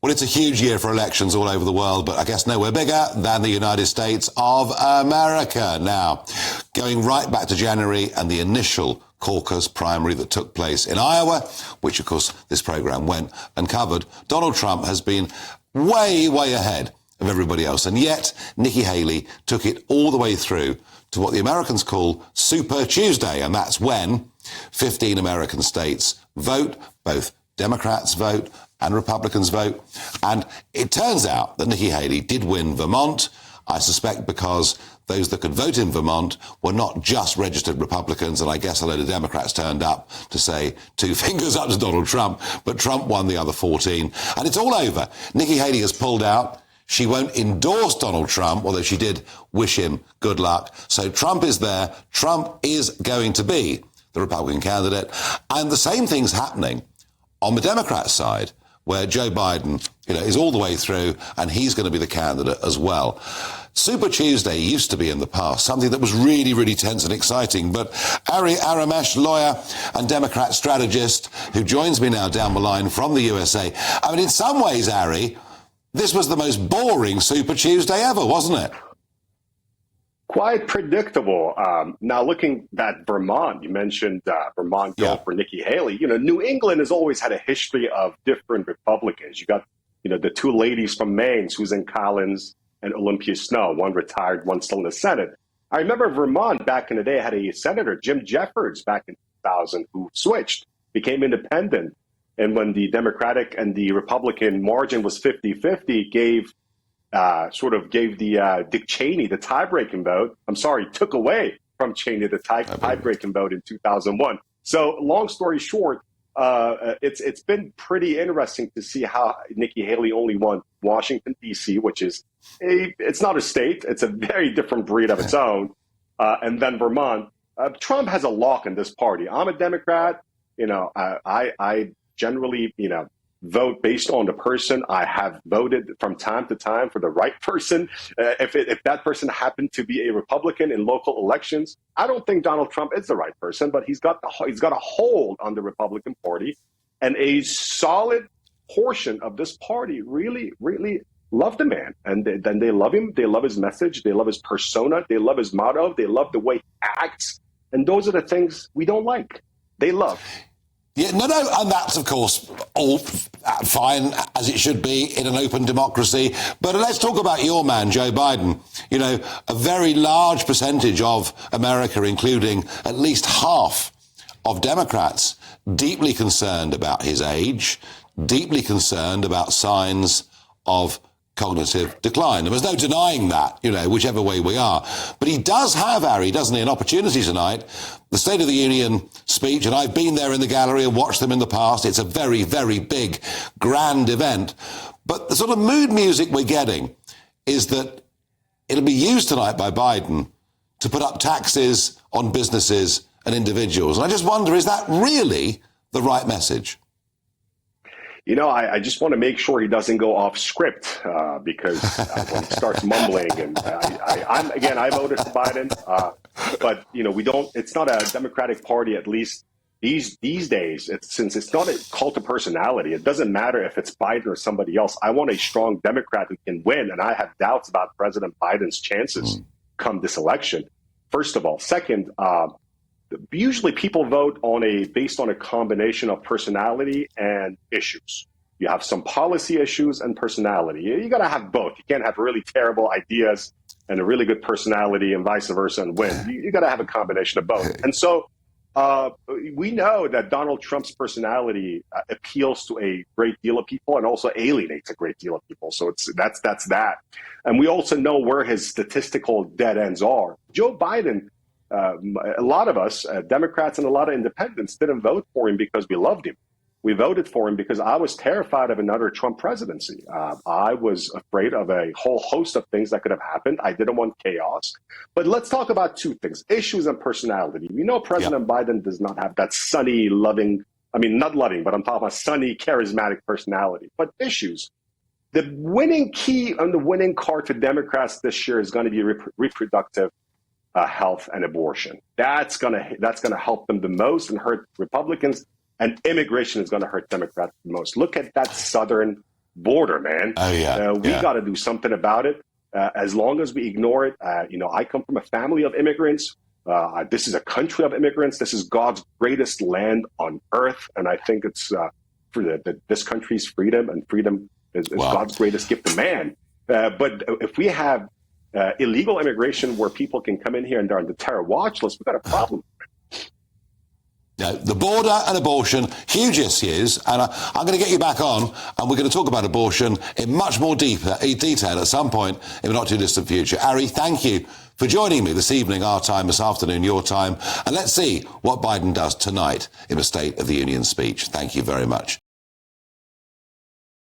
Well, it's a huge year for elections all over the world, but I guess nowhere bigger than the United States of America. Now, going right back to January and the initial caucus primary that took place in Iowa, which, of course, this programme went and covered, Donald Trump has been way, way ahead of everybody else. And yet, Nikki Haley took it all the way through to what the Americans call Super Tuesday. And that's when 15 American states vote, both Democrats vote and Republicans vote. And it turns out that Nikki Haley did win Vermont, I suspect because those that could vote in Vermont were not just registered Republicans, and I guess a load of Democrats turned up to say 2 fingers up to Donald Trump, but Trump won the other 14. And it's all over. Nikki Haley has pulled out. She won't endorse Donald Trump, although she did wish him good luck. So Trump is there. Trump is going to be the Republican candidate. And the same thing's happening on the Democrat side, where Joe Biden, is all the way through, and he's going to be the candidate as well. Super Tuesday used to be in the past something that was really, really tense and exciting. But Ari Aramesh, lawyer and Democrat strategist, who joins me now down the line from the USA. I mean, in some ways, Ari, this was the most boring Super Tuesday ever, wasn't it? Quite predictable. Now, looking at Vermont, you mentioned Vermont go for Nikki Haley. New England has always had a history of different Republicans. You got, the 2 ladies from Maine, Susan Collins and Olympia Snowe, one retired, one still in the Senate. I remember Vermont back in the day had a senator, Jim Jeffords, back in 2000, who switched, became independent. And when the Democratic and the Republican margin was 50-50, gave the Dick Cheney the tie-breaking vote. Took away from Cheney the tie-breaking vote in 2001. So long story short, it's been pretty interesting to see how Nikki Haley only won Washington, D.C., which is it's not a state. It's a very different breed of its own. And then Vermont. Trump has a lock in this party. I'm a Democrat. I generally, vote based on the person. I have voted from time to time for the right person. If that person happened to be a Republican in local elections, I don't think Donald Trump is the right person, but he's got a hold on the Republican Party, and a solid portion of this party really, really love the man. And then they love him. They love his message. They love his persona. They love his motto. They love the way he acts. And those are the things we don't like. They love. Yeah, no, and that's, of course, all fine, as it should be in an open democracy. But let's talk about your man, Joe Biden. A very large percentage of America, including at least half of Democrats, deeply concerned about his age, deeply concerned about signs of cognitive decline. There's no denying that, whichever way we are. But he does have, Ari, doesn't he, an opportunity tonight. The State of the Union speech, and I've been there in the gallery and watched them in the past. It's a very, very big, grand event. But the sort of mood music we're getting is that it'll be used tonight by Biden to put up taxes on businesses and individuals. And I just wonder, is that really the right message? I just want to make sure he doesn't go off script because when he starts mumbling, and I voted for Biden, but we don't. It's not a Democratic Party, at least these days. Since it's not a cult of personality, it doesn't matter if it's Biden or somebody else. I want a strong Democrat who can win, and I have doubts about President Biden's chances come this election. First of all, second. Usually people vote based on a combination of personality and issues. You have some policy issues and personality. You got to have both. You can't have really terrible ideas and a really good personality and vice versa and win. You got to have a combination of both. And so we know that Donald Trump's personality appeals to a great deal of people and also alienates a great deal of people. So that's that. And we also know where his statistical dead ends are. Joe Biden, a lot of us, Democrats and a lot of independents, didn't vote for him because we loved him. We voted for him because I was terrified of another Trump presidency. I was afraid of a whole host of things that could have happened. I didn't want chaos. But let's talk about 2 things, issues and personality. President Biden does not have that sunny, loving, not loving, but I'm talking about sunny, charismatic personality. But issues. The winning key on the winning card for Democrats this year is going to be reproductive health and abortion. That's gonna help them the most and hurt Republicans, and immigration is going to hurt Democrats the most. Look at that southern border, man. Oh, yeah. We got to do something about it. As long as we ignore it, I come from a family of immigrants. This is a country of immigrants. This is God's greatest land on earth. And I think it's for this country's freedom, and freedom is God's greatest gift to man. But if we have illegal immigration where people can come in here and they're on the terror watch list, we've got a problem. The border and abortion, huge issues, and I'm going to get you back on, and we're going to talk about abortion in much more detail at some point in the not too distant future. Ari, thank you for joining me this evening, our time, this afternoon, your time, and let's see what Biden does tonight in a State of the Union speech. Thank you very much.